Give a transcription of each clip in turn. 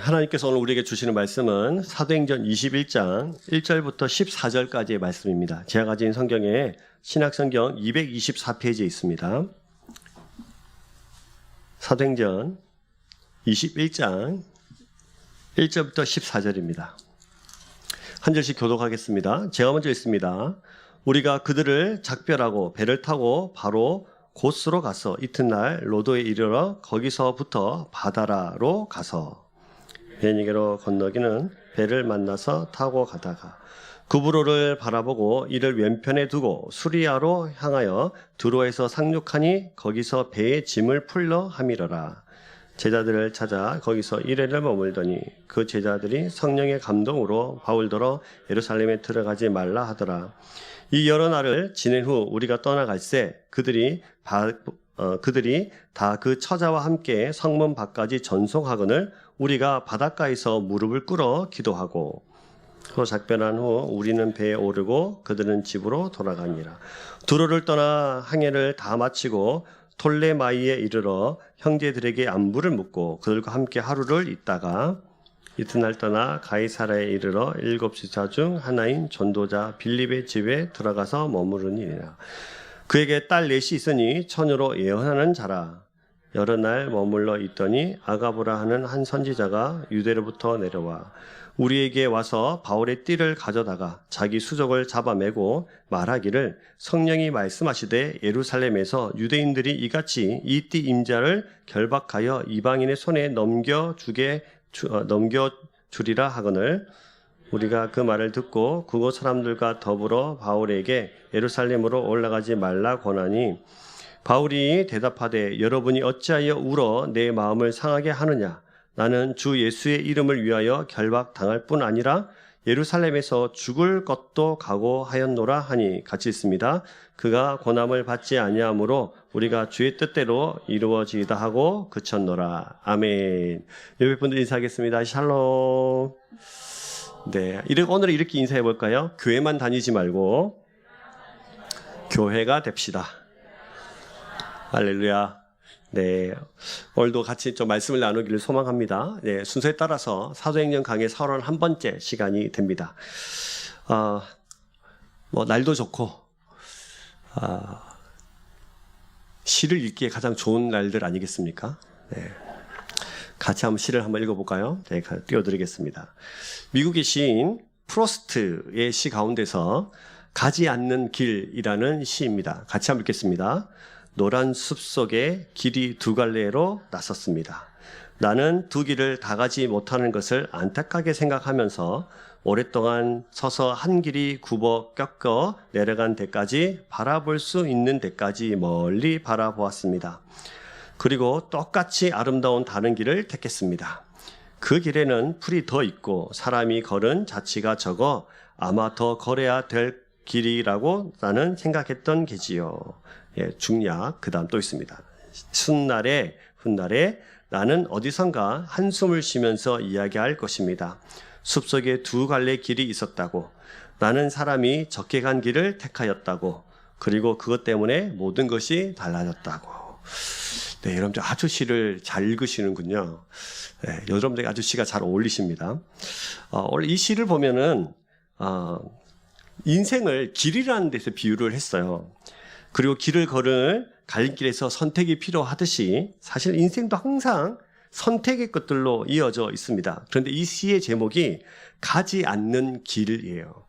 하나님께서 오늘 우리에게 주시는 말씀은 사도행전 21장 1절부터 14절까지의 말씀입니다. 제가 가진 성경에 신약성경 224페이지에 있습니다. 사도행전 21장 1절부터 14절입니다. 한 절씩 교독하겠습니다. 제가 먼저 읽습니다. 우리가 그들을 작별하고 배를 타고 바로 고스로 가서 이튿날 로도에 이르러 거기서부터 바다라로 가서 베니게로 건너기는 배를 만나서 타고 가다가 구브로를 바라보고 이를 왼편에 두고 수리아로 향하여 두로에서 상륙하니 거기서 배에 짐을 풀러 함이러라. 제자들을 찾아 거기서 이래를 머물더니 그 제자들이 성령의 감동으로 바울더러 예루살렘에 들어가지 말라 하더라. 이 여러 날을 지낸 후 우리가 떠나갈새 그들이 다 그 처자와 함께 성문 밖까지 전송하거늘 우리가 바닷가에서 무릎을 꿇어 기도하고 또 작별한 후 우리는 배에 오르고 그들은 집으로 돌아가니라. 두로를 떠나 항해를 다 마치고 톨레마이에 이르러 형제들에게 안부를 묻고 그들과 함께 하루를 있다가 이튿날 떠나 가이사라에 이르러 7지차 중 하나인 전도자 빌립의 집에 들어가서 머무르니라. 그에게 딸 넷이 있으니 처녀로 예언하는 자라. 여러 날 머물러 있더니 아가보라 하는 한 선지자가 유대로부터 내려와 우리에게 와서 바울의 띠를 가져다가 자기 수족을 잡아매고 말하기를 성령이 말씀하시되 예루살렘에서 유대인들이 이같이 이 띠 임자를 결박하여 이방인의 손에 넘겨주리라 하거늘 우리가 그 말을 듣고 그곳 사람들과 더불어 바울에게 예루살렘으로 올라가지 말라 권하니 바울이 대답하되 여러분이 어찌하여 울어 내 마음을 상하게 하느냐. 나는 주 예수의 이름을 위하여 결박당할 뿐 아니라 예루살렘에서 죽을 것도 각오하였노라 하니 같이 있습니다. 그가 고난을 받지 아니하므로 우리가 주의 뜻대로 이루어지이다 하고 그쳤노라. 아멘. 여러분 분들 인사하겠습니다. 샬롬. 네, 오늘 이렇게 인사해 볼까요? 교회만 다니지 말고 교회가 됩시다. 할렐루야. 네, 오늘도 같이 좀 말씀을 나누기를 소망합니다. 네, 순서에 따라서 사도행전 강의 4월 한 번째 시간이 됩니다. 날도 좋고 시를 읽기에 가장 좋은 날들 아니겠습니까? 네. 같이 한번 시를 한번 읽어볼까요? 네, 띄워드리겠습니다. 미국의 시인 프로스트의 시 가운데서 가지 않는 길이라는 시입니다. 같이 한번 읽겠습니다. 노란 숲 속에 길이 두 갈래로 나섰습니다. 나는 두 길을 다 가지 못하는 것을 안타깝게 생각하면서 오랫동안 서서 한 길이 굽어 꺾어 내려간 데까지 바라볼 수 있는 데까지 멀리 바라보았습니다. 그리고 똑같이 아름다운 다른 길을 택했습니다. 그 길에는 풀이 더 있고 사람이 걸은 자취가 적어 아마 더 걸어야 될 길이라고 나는 생각했던 게지요. 예, 중약 그 다음 또 있습니다. 훗날에 나는 어디선가 한숨을 쉬면서 이야기할 것입니다. 숲속에 두 갈래 길이 있었다고, 나는 사람이 적게 간 길을 택하였다고, 그리고 그것 때문에 모든 것이 달라졌다고. 네, 여러분들 아주 시를 잘 읽으시는군요. 네, 여러분들 아주 시가 잘 어울리십니다. 원래 이 시를 보면은 인생을 길이라는 데서 비유를 했어요. 그리고 길을 걸을 갈림길에서 선택이 필요하듯이 사실 인생도 항상 선택의 것들로 이어져 있습니다. 그런데 이 시의 제목이 가지 않는 길이에요.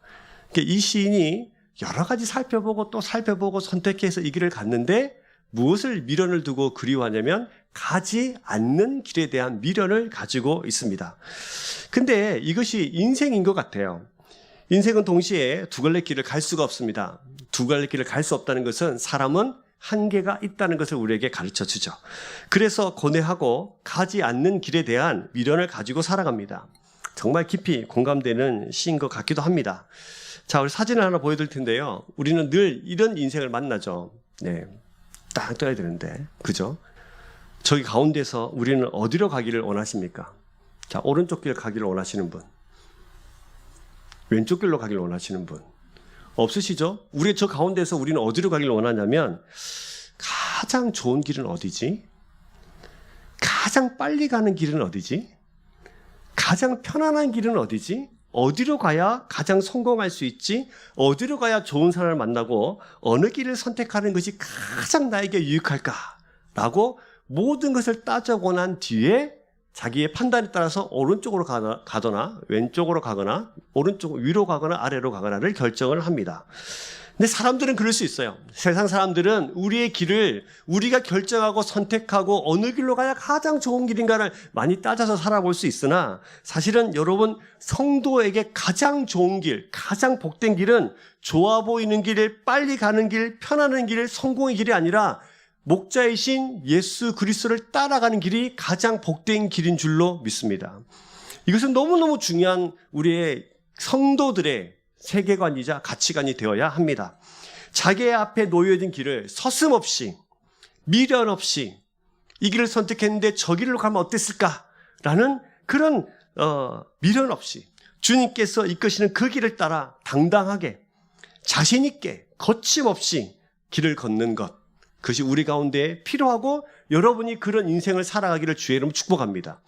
그러니까 이 시인이 여러 가지 살펴보고 또 살펴보고 선택해서 이 길을 갔는데 무엇을 미련을 두고 그리워하냐면 가지 않는 길에 대한 미련을 가지고 있습니다. 근데 이것이 인생인 것 같아요. 인생은 동시에 두 갈래 길을 갈 수가 없습니다. 두 갈래 길을 갈 수 없다는 것은 사람은 한계가 있다는 것을 우리에게 가르쳐 주죠. 그래서 고뇌하고 가지 않는 길에 대한 미련을 가지고 살아갑니다. 정말 깊이 공감되는 시인 것 같기도 합니다. 자, 우리 사진을 하나 보여드릴 텐데요. 우리는 늘 이런 인생을 만나죠. 네, 딱 떠야 되는데, 그죠? 저기 가운데서 우리는 어디로 가기를 원하십니까? 자, 오른쪽 길 가기를 원하시는 분, 왼쪽 길로 가기를 원하시는 분 없으시죠? 우리 저 가운데서 우리는 어디로 가기를 원하냐면 가장 좋은 길은 어디지? 가장 빨리 가는 길은 어디지? 가장 편안한 길은 어디지? 어디로 가야 가장 성공할 수 있지? 어디로 가야 좋은 사람을 만나고 어느 길을 선택하는 것이 가장 나에게 유익할까? 라고 모든 것을 따져고 난 뒤에 자기의 판단에 따라서 오른쪽으로 가거나 왼쪽으로 가거나 오른쪽 위로 가거나 아래로 가거나를 결정을 합니다. 근데 사람들은 그럴 수 있어요. 세상 사람들은 우리의 길을 우리가 결정하고 선택하고 어느 길로 가야 가장 좋은 길인가를 많이 따져서 살아볼 수 있으나 사실은 여러분 성도에게 가장 좋은 길, 가장 복된 길은 좋아 보이는 길, 빨리 가는 길, 편안한 길, 성공의 길이 아니라 목자이신 예수 그리스도를 따라가는 길이 가장 복된 길인 줄로 믿습니다. 이것은 너무너무 중요한 우리의 성도들의 세계관이자 가치관이 되어야 합니다. 자기 앞에 놓여진 길을 서슴없이 미련 없이 이 길을 선택했는데 저 길로 가면 어땠을까라는 그런 미련 없이 주님께서 이끄시는 그 길을 따라 당당하게 자신 있게 거침없이 길을 걷는 것, 그것이 우리 가운데 필요하고 여러분이 그런 인생을 살아가기를 주의 이름으로 축복합니다.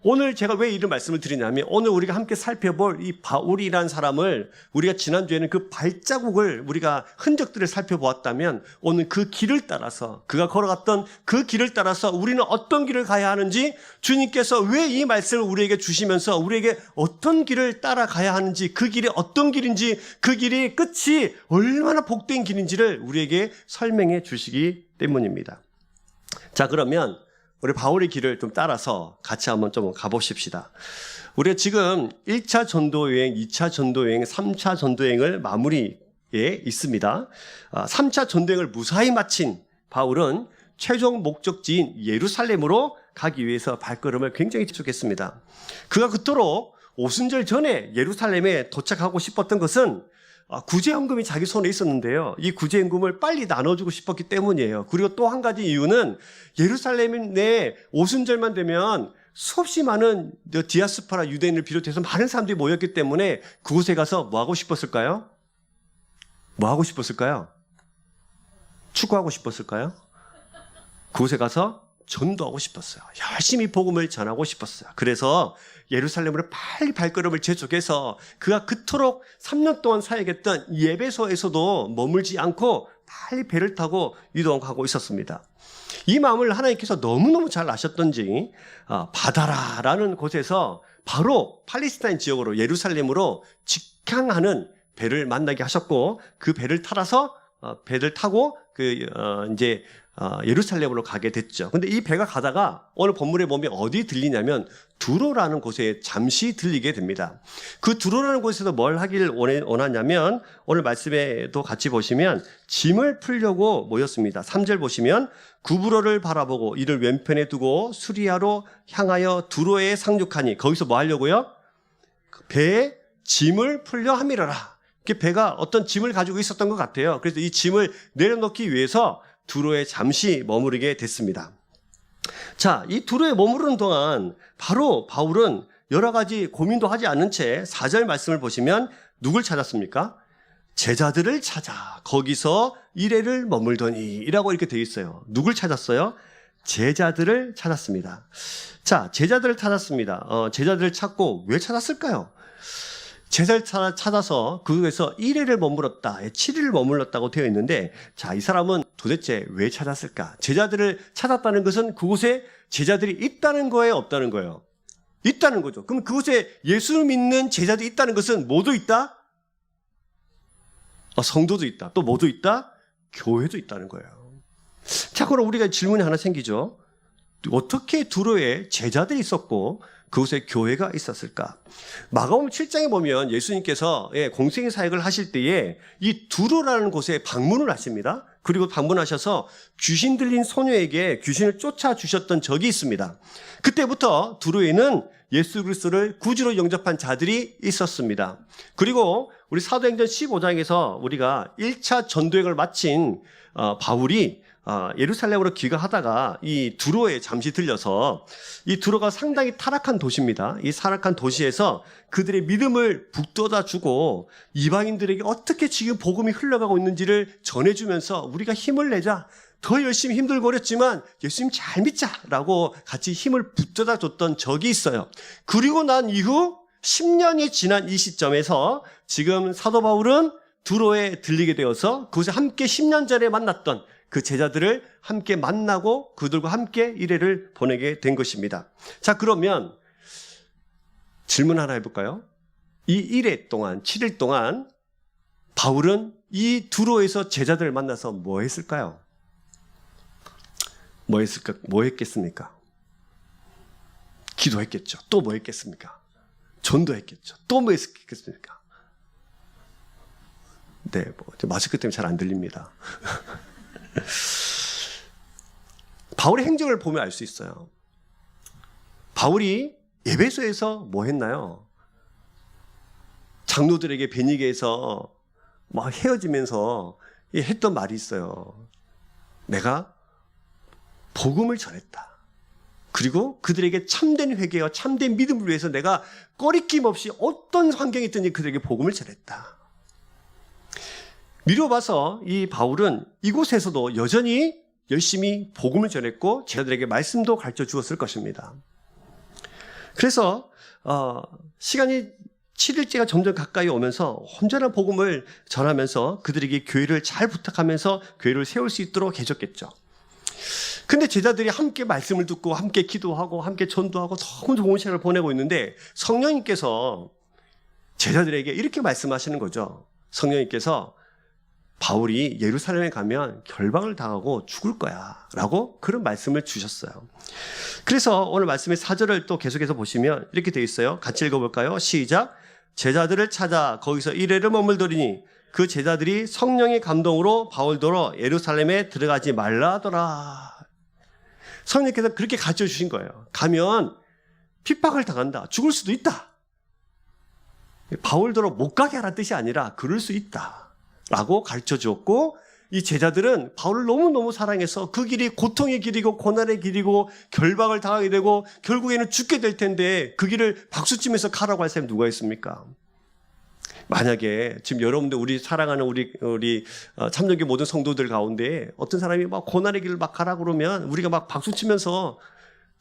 오늘 제가 왜 이런 말씀을 드리냐면 오늘 우리가 함께 살펴볼 이 바울이라는 사람을 우리가 지난주에는 그 발자국을 우리가 흔적들을 살펴보았다면 오늘 그 길을 따라서 그가 걸어갔던 그 길을 따라서 우리는 어떤 길을 가야 하는지 주님께서 왜 이 말씀을 우리에게 주시면서 우리에게 어떤 길을 따라가야 하는지 그 길이 어떤 길인지 그 길의 끝이 얼마나 복된 길인지를 우리에게 설명해 주시기 때문입니다. 자, 그러면 우리 바울의 길을 좀 따라서 같이 한번 좀 가보십시다. 우리가 지금 1차 전도여행, 2차 전도여행, 3차 전도여행을 마무리에 있습니다. 3차 전도여행을 무사히 마친 바울은 최종 목적지인 예루살렘으로 가기 위해서 발걸음을 굉장히 지속했습니다. 그가 그토록 오순절 전에 예루살렘에 도착하고 싶었던 것은 구제연금이 자기 손에 있었는데요. 이 구제연금을 빨리 나눠주고 싶었기 때문이에요. 그리고 또 한 가지 이유는 예루살렘 내 오순절만 되면 수없이 많은 디아스포라 유대인을 비롯해서 많은 사람들이 모였기 때문에 그곳에 가서 뭐 하고 싶었을까요? 뭐 하고 싶었을까요? 축구하고 싶었을까요? 그곳에 가서 전도하고 싶었어요. 열심히 복음을 전하고 싶었어요. 그래서 예루살렘으로 빨리 발걸음을 재촉해서 그가 그토록 3년 동안 사역했던 예배소에서도 머물지 않고 빨리 배를 타고 이동하고 있었습니다. 이 마음을 하나님께서 너무너무 잘 아셨던지 바다라라는 곳에서 바로 팔레스타인 지역으로 예루살렘으로 직항하는 배를 만나게 하셨고 그 배를 타고 예루살렘으로 가게 됐죠. 근데 이 배가 가다가 오늘 본문에 보면 어디 들리냐면 두로라는 곳에 잠시 들리게 됩니다. 그 두로라는 곳에서 뭘 하길 원하냐면 오늘 말씀에도 같이 보시면 짐을 풀려고 모였습니다. 3절 보시면 구브로를 바라보고 이를 왼편에 두고 수리아로 향하여 두로에 상륙하니 거기서 뭐 하려고요? 배에 짐을 풀려 함이라라. 배가 어떤 짐을 가지고 있었던 것 같아요. 그래서 이 짐을 내려놓기 위해서 두로에 잠시 머무르게 됐습니다. 자, 이 두로에 머무르는 동안 바로 바울은 여러 가지 고민도 하지 않은 채 4절 말씀을 보시면 누굴 찾았습니까? 제자들을 찾아 거기서 이래를 머물더니 이라고 이렇게 되어 있어요. 누굴 찾았어요? 제자들을 찾았습니다. 자, 제자들을 찾았습니다. 제자들을 찾고 왜 찾았을까요? 제자를 찾아서 그곳에서 1회를 머물렀다, 7일을 머물렀다고 되어 있는데, 자, 이 사람은 도대체 왜 찾았을까? 제자들을 찾았다는 것은 그곳에 제자들이 있다는 거예요, 없다는 거예요? 있다는 거죠. 그럼 그곳에 예수를 믿는 제자들이 있다는 것은 뭐도 있다? 성도도 있다. 또 뭐도 있다? 교회도 있다는 거예요. 자, 그럼 우리가 질문이 하나 생기죠. 어떻게 두로에 제자들이 있었고 그곳에 교회가 있었을까? 마가복음 7장에 보면 예수님께서 공생의 사역을 하실 때에 이 두로라는 곳에 방문을 하십니다. 그리고 방문하셔서 귀신 들린 소녀에게 귀신을 쫓아주셨던 적이 있습니다. 그때부터 두로에는 예수 그리스도를 구주로 영접한 자들이 있었습니다. 그리고 우리 사도행전 15장에서 우리가 1차 전도행을 마친 바울이 예루살렘으로 귀가하다가 이 두로에 잠시 들려서, 이 두로가 상당히 타락한 도시입니다. 이 타락한 도시에서 그들의 믿음을 북돋아 주고 이방인들에게 어떻게 지금 복음이 흘러가고 있는지를 전해주면서 우리가 힘을 내자, 더 열심히 힘들고 어렵지만 예수님 잘 믿자라고 같이 힘을 붙여다 줬던 적이 있어요. 그리고 난 이후 10년이 지난 이 시점에서 지금 사도 바울은 두로에 들리게 되어서 그곳에 함께 10년 전에 만났던 그 제자들을 함께 만나고 그들과 함께 일회를 보내게 된 것입니다. 자, 그러면 질문 하나 해볼까요? 이 일회 동안, 7일 동안 바울은 이 두로에서 제자들을 만나서 뭐 했을까요? 뭐 했겠습니까? 기도했겠죠. 또 뭐 했겠습니까? 전도했겠죠. 또 뭐 했겠습니까? 네, 마스크 때문에 잘 안 들립니다. 바울의 행적을 보면 알 수 있어요. 바울이 에베소에서 뭐 했나요? 장로들에게 베니게에서 막 헤어지면서 했던 말이 있어요. 내가 복음을 전했다. 그리고 그들에게 참된 회개와 참된 믿음을 위해서 내가 꺼리낌 없이 어떤 환경이 있든지 그들에게 복음을 전했다. 미뤄봐서 이 바울은 이곳에서도 여전히 열심히 복음을 전했고 제자들에게 말씀도 가르쳐 주었을 것입니다. 그래서 시간이 7일째가 점점 가까이 오면서 온전한 복음을 전하면서 그들에게 교회를 잘 부탁하면서 교회를 세울 수 있도록 해줬겠죠. 근데 제자들이 함께 말씀을 듣고 함께 기도하고 함께 전도하고 너무 좋은 시간을 보내고 있는데 성령님께서 제자들에게 이렇게 말씀하시는 거죠. 성령님께서 바울이 예루살렘에 가면 결박을 당하고 죽을 거야 라고 그런 말씀을 주셨어요. 그래서 오늘 말씀의 4절을 또 계속해서 보시면 이렇게 되어 있어요. 같이 읽어볼까요? 시작. 제자들을 찾아 거기서 일회를 머물더니 그 제자들이 성령의 감동으로 바울더러 예루살렘에 들어가지 말라 하더라. 성령께서 그렇게 가르쳐 주신 거예요. 가면 핍박을 당한다. 죽을 수도 있다. 바울더러 못 가게 하라는 뜻이 아니라 그럴 수 있다 라고 가르쳐 주었고, 이 제자들은 바울을 너무너무 사랑해서 그 길이 고통의 길이고 고난의 길이고 결박을 당하게 되고 결국에는 죽게 될 텐데 그 길을 박수치면서 가라고 할 사람이 누가 있습니까? 만약에 지금 여러분들 우리 사랑하는 우리 참여교 모든 성도들 가운데 어떤 사람이 막 고난의 길을 막 가라 그러면 우리가 막 박수치면서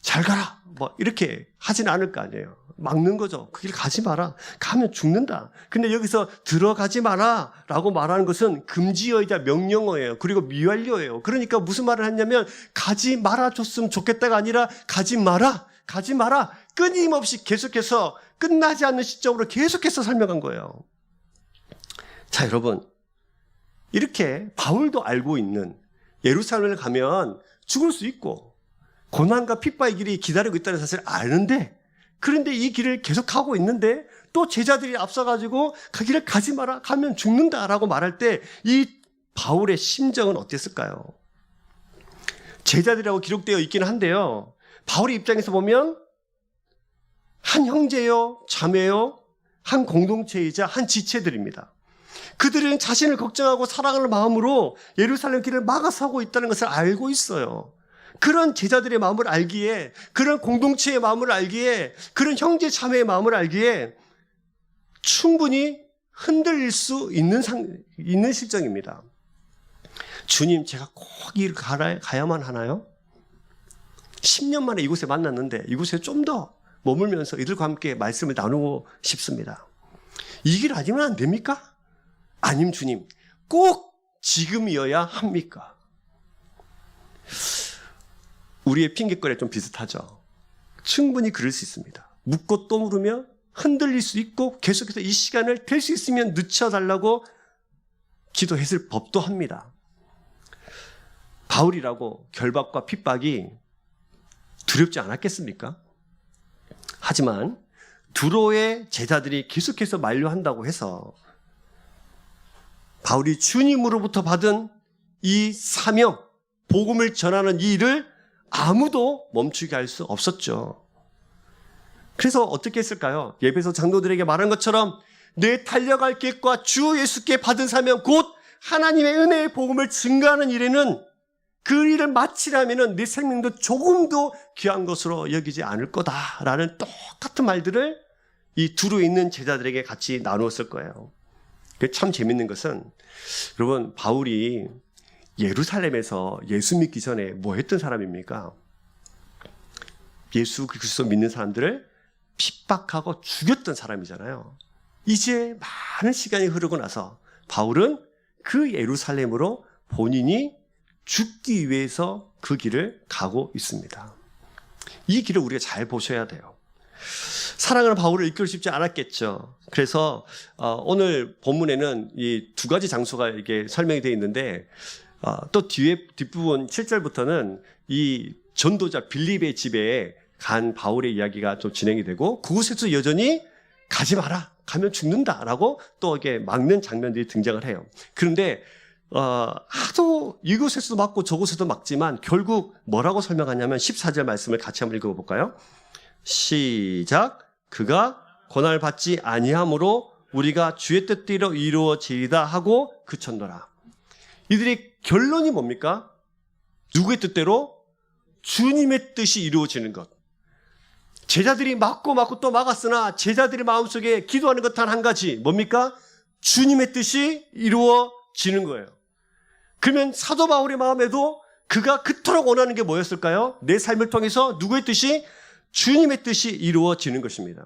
잘 가라 뭐 이렇게 하지는 않을 거 아니에요. 막는 거죠. 그 길 가지 마라. 가면 죽는다. 근데 여기서 들어가지 마라 라고 말하는 것은 금지어이자 명령어예요. 그리고 미완료예요. 그러니까 무슨 말을 했냐면 가지 말아 줬으면 좋겠다가 아니라 가지 마라. 가지 마라. 끊임없이 계속해서 끝나지 않는 시점으로 계속해서 설명한 거예요. 자, 여러분, 이렇게 바울도 알고 있는 예루살렘을 가면 죽을 수 있고 고난과 핍박의 길이 기다리고 있다는 사실을 아는데, 그런데 이 길을 계속 가고 있는데 또 제자들이 앞서가지고 그 길을 가지 마라, 가면 죽는다라고 말할 때 이 바울의 심정은 어땠을까요? 제자들이라고 기록되어 있기는 한데요, 바울의 입장에서 보면 한 형제요, 자매요, 한 공동체이자 한 지체들입니다. 그들은 자신을 걱정하고 사랑하는 마음으로 예루살렘 길을 막아서고 있다는 것을 알고 있어요. 그런 제자들의 마음을 알기에, 그런 공동체의 마음을 알기에, 그런 형제 자매의 마음을 알기에 충분히 흔들릴 수 있는 실정입니다. 주님, 제가 꼭 이 가야만 하나요? 10년 만에 이곳에 만났는데 이곳에 좀 더 머물면서 이들과 함께 말씀을 나누고 싶습니다. 이 길 아니면 안 됩니까? 아님 주님, 꼭 지금이어야 합니까? 우리의 핑계거리에 좀 비슷하죠. 충분히 그럴 수 있습니다. 묻고 또 물으면 흔들릴 수 있고 계속해서 이 시간을 될 수 있으면 늦춰달라고 기도했을 법도 합니다. 바울이라고 결박과 핍박이 두렵지 않았겠습니까? 하지만 두로의 제자들이 계속해서 만류한다고 해서 바울이 주님으로부터 받은 이 사명, 복음을 전하는 이 일을 아무도 멈추게 할 수 없었죠. 그래서 어떻게 했을까요? 예배소 장로들에게 말한 것처럼 내 달려갈 길과 주 예수께 받은 사명, 곧 하나님의 은혜의 복음을 증거하는 일에는 그 일을 마치려면 내 생명도 조금도 귀한 것으로 여기지 않을 거다라는 똑같은 말들을 이 두루에 있는 제자들에게 같이 나누었을 거예요. 참 재밌는 것은, 여러분, 바울이 예루살렘에서 예수 믿기 전에 뭐 했던 사람입니까? 예수 그리스도 믿는 사람들을 핍박하고 죽였던 사람이잖아요. 이제 많은 시간이 흐르고 나서 바울은 그 예루살렘으로 본인이 죽기 위해서 그 길을 가고 있습니다. 이 길을 우리가 잘 보셔야 돼요. 사랑하는 바울을 이끌고 싶지 않았겠죠. 그래서 오늘 본문에는 이 두 가지 장소가 이게 설명이 되어 있는데 또 뒷부분 7절부터는 이 전도자 빌립의 집에 간 바울의 이야기가 좀 진행이 되고 그곳에서 여전히 가지 마라, 가면 죽는다라고 또 이게 막는 장면들이 등장을 해요. 그런데 하도 이곳에서도 막고 저곳에서도 막지만 결국 뭐라고 설명하냐면 14절 말씀을 같이 한번 읽어볼까요? 시작. 그가 고난을 받지 아니함으로 우리가 주의 뜻대로 이루어지리다 하고 그쳤노라. 이들의 결론이 뭡니까? 누구의 뜻대로? 주님의 뜻이 이루어지는 것. 제자들이 막고 또 막았으나 제자들의 마음속에 기도하는 것 단 한 가지 뭡니까? 주님의 뜻이 이루어지는 거예요. 그러면 사도 바울의 마음에도 그가 그토록 원하는 게 뭐였을까요? 내 삶을 통해서 누구의 뜻이? 주님의 뜻이 이루어지는 것입니다.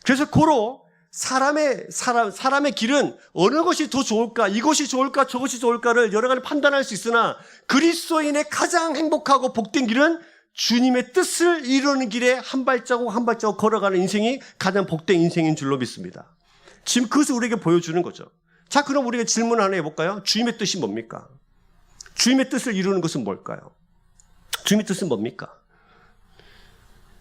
그래서 고로 사람의 길은 어느 것이 더 좋을까, 이것이 좋을까, 저것이 좋을까를 여러 가지 판단할 수 있으나 그리스도인의 가장 행복하고 복된 길은 주님의 뜻을 이루는 길에 한 발자국 한 발자국 걸어가는 인생이 가장 복된 인생인 줄로 믿습니다. 지금 그것을 우리에게 보여주는 거죠. 자, 그럼 우리가 질문 하나 해볼까요? 주님의 뜻이 뭡니까? 주님의 뜻을 이루는 것은 뭘까요? 주님의 뜻은 뭡니까?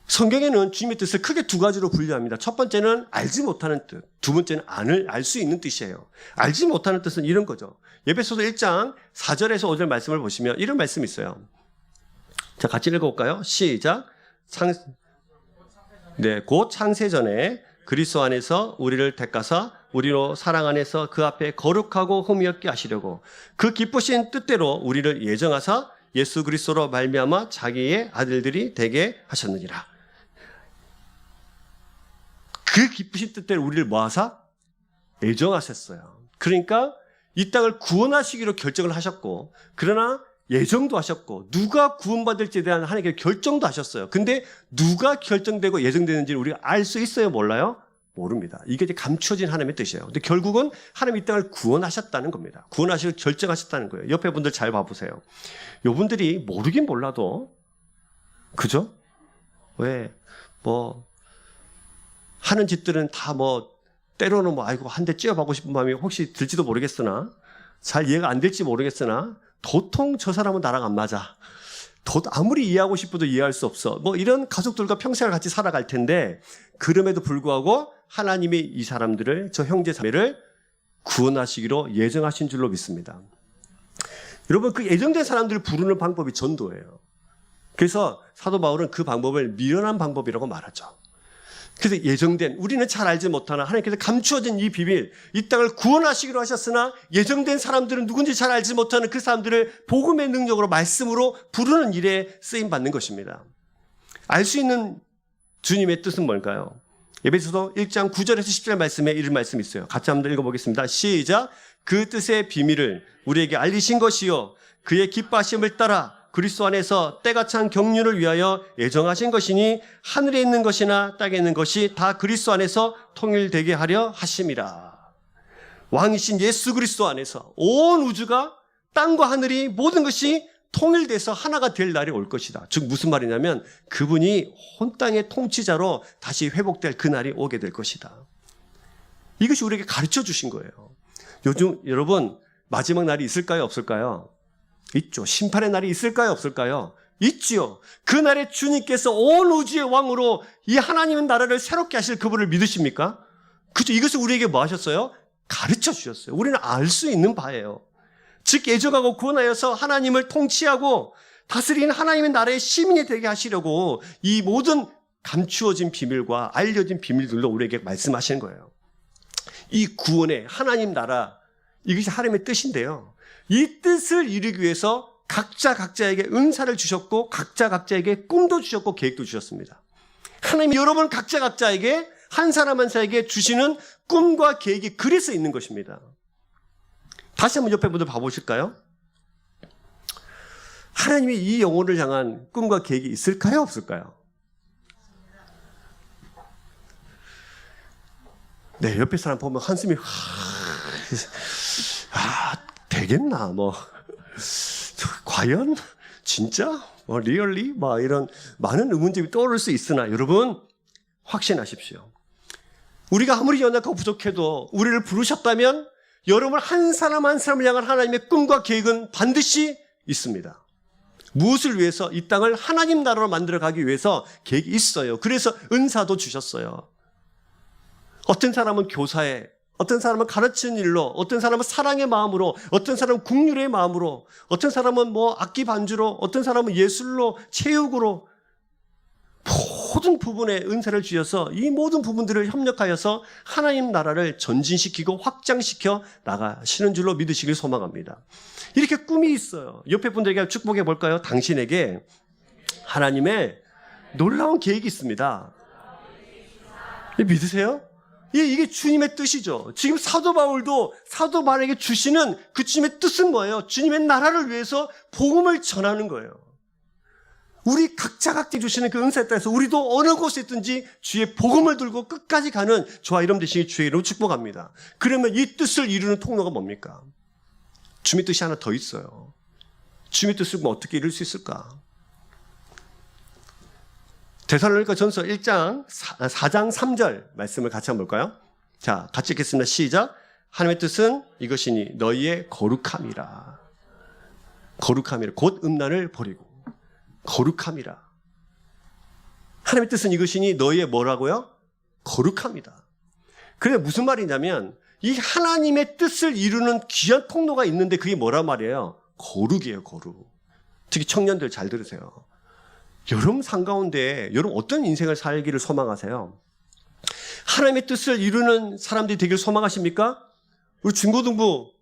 성경에는 주님의 뜻을 크게 두 가지로 분류합니다. 첫 번째는 알지 못하는 뜻, 두 번째는 알 수 있는 뜻이에요. 알지 못하는 뜻은 이런 거죠. 에베소서 1장 4절에서 5절 말씀을 보시면 이런 말씀이 있어요. 자, 같이 읽어볼까요? 시작. 곧 창세전에 그리스도 안에서 우리를 택하사 우리로 사랑 안에서 그 앞에 거룩하고 흠이 없게 하시려고 그 기쁘신 뜻대로 우리를 예정하사 예수 그리스도로 말미암아 자기의 아들들이 되게 하셨느니라. 그 기쁘신 뜻대로 우리를 모아사 예정하셨어요. 그러니까 이 땅을 구원하시기로 결정을 하셨고, 그러나 예정도 하셨고, 누가 구원받을지에 대한 하나님의 결정도 하셨어요. 근데 누가 결정되고 예정되는지를 우리가 알 수 있어요? 몰라요? 모릅니다. 이게 이제 감추어진 하나님의 뜻이에요. 근데 결국은 하나님 이 땅을 구원하셨다는 겁니다. 구원하시기로 결정하셨다는 거예요. 옆에 분들 잘 봐보세요. 요분들이 모르긴 몰라도, 그죠? 왜, 하는 짓들은 다 때로는 아이고, 한 대 찌어보고 싶은 마음이 혹시 들지도 모르겠으나, 잘 이해가 안 될지 모르겠으나, 도통 저 사람은 나랑 안 맞아. 아무리 이해하고 싶어도 이해할 수 없어. 이런 가족들과 평생을 같이 살아갈 텐데, 그럼에도 불구하고 하나님이 이 사람들을, 저 형제 자매를 구원하시기로 예정하신 줄로 믿습니다. 여러분, 그 예정된 사람들을 부르는 방법이 전도예요. 그래서 사도 바울은 그 방법을 미련한 방법이라고 말하죠. 그래서 예정된, 우리는 잘 알지 못하나 하나님께서 감추어진 이 비밀, 이 땅을 구원하시기로 하셨으나 예정된 사람들은 누군지 잘 알지 못하는 그 사람들을 복음의 능력으로, 말씀으로 부르는 일에 쓰임받는 것입니다. 알 수 있는 주님의 뜻은 뭘까요? 에베소서 1장 9절에서 10절 말씀에 이런 말씀이 있어요. 같이 한번 읽어보겠습니다. 시작. 그 뜻의 비밀을 우리에게 알리신 것이요 그의 기뻐하심을 따라 그리스도 안에서 때가 찬 경륜을 위하여 예정하신 것이니 하늘에 있는 것이나 땅에 있는 것이 다 그리스도 안에서 통일되게 하려 하심이라. 왕이신 예수 그리스도 안에서 온 우주가, 땅과 하늘이, 모든 것이 통일돼서 하나가 될 날이 올 것이다. 즉 무슨 말이냐면 그분이 온 땅의 통치자로 다시 회복될 그 날이 오게 될 것이다. 이것이 우리에게 가르쳐 주신 거예요. 요즘 여러분 마지막 날이 있을까요? 없을까요? 있죠. 심판의 날이 있을까요? 없을까요? 있지요. 그 날에 주님께서 온 우주의 왕으로 이 하나님의 나라를 새롭게 하실 그분을 믿으십니까? 그죠? 이것을 우리에게 뭐 하셨어요? 가르쳐 주셨어요. 우리는 알 수 있는 바예요. 즉 예정하고 구원하여서 하나님을 통치하고 다스리는 하나님의 나라의 시민이 되게 하시려고 이 모든 감추어진 비밀과 알려진 비밀들로 우리에게 말씀하시는 거예요. 이 구원의 하나님 나라, 이것이 하나님의 뜻인데요. 이 뜻을 이루기 위해서 각자에게 은사를 주셨고 각자에게 꿈도 주셨고 계획도 주셨습니다. 하나님이 여러분 각자에게 한 사람 한 사람에게 주시는 꿈과 계획이 그래서 있는 것입니다. 다시 한번 옆에 분들 봐보실까요? 하나님이 이 영혼을 향한 꿈과 계획이 있을까요? 없을까요? 네, 옆에 사람 보면 한숨이 되겠나? 과연? 진짜? 리얼리? 이런 많은 의문점이 떠오를 수 있으나 여러분, 확신하십시오. 우리가 아무리 연약하고 부족해도 우리를 부르셨다면 여러분 한 사람 한 사람을 향한 하나님의 꿈과 계획은 반드시 있습니다. 무엇을 위해서? 이 땅을 하나님 나라로 만들어가기 위해서 계획이 있어요. 그래서 은사도 주셨어요. 어떤 사람은 교사에, 어떤 사람은 가르치는 일로, 어떤 사람은 사랑의 마음으로, 어떤 사람은 긍휼의 마음으로, 어떤 사람은 악기 반주로, 어떤 사람은 예술로, 체육으로 모든 부분에 은사를 주셔서 이 모든 부분들을 협력하여서 하나님 나라를 전진시키고 확장시켜 나가시는 줄로 믿으시길 소망합니다. 이렇게 꿈이 있어요. 옆에 분들에게 축복해 볼까요? 당신에게 하나님의 놀라운 계획이 있습니다. 믿으세요? 이게 주님의 뜻이죠. 지금 사도 바울도 사도 바울에게 주시는 그 주님의 뜻은 뭐예요? 주님의 나라를 위해서 복음을 전하는 거예요. 우리 각자가 주시는 그 은사에 따라서 우리도 어느 곳에 있든지 주의 복음을 들고 끝까지 가는 저와 여러분 되시기 주의 이름으로 축복합니다. 그러면 이 뜻을 이루는 통로가 뭡니까? 주님의 뜻이 하나 더 있어요. 주님의 뜻을 어떻게 이룰 수 있을까? 데살로니가 전서 4장 3절 말씀을 같이 한번 볼까요? 자, 같이 읽겠습니다. 시작. 하나님의 뜻은 이것이니 너희의 거룩함이라. 거룩함이라. 곧 음란을 버리고. 거룩함이라. 하나님의 뜻은 이것이니 너희의 뭐라고요? 거룩함이다. 그게 무슨 말이냐면 이 하나님의 뜻을 이루는 귀한 통로가 있는데 그게 뭐란 말이에요? 거룩이에요, 거룩. 특히 청년들 잘 들으세요. 여러분 삶 가운데 여러분 어떤 인생을 살기를 소망하세요? 하나님의 뜻을 이루는 사람들이 되길 소망하십니까? 우리 중고등부,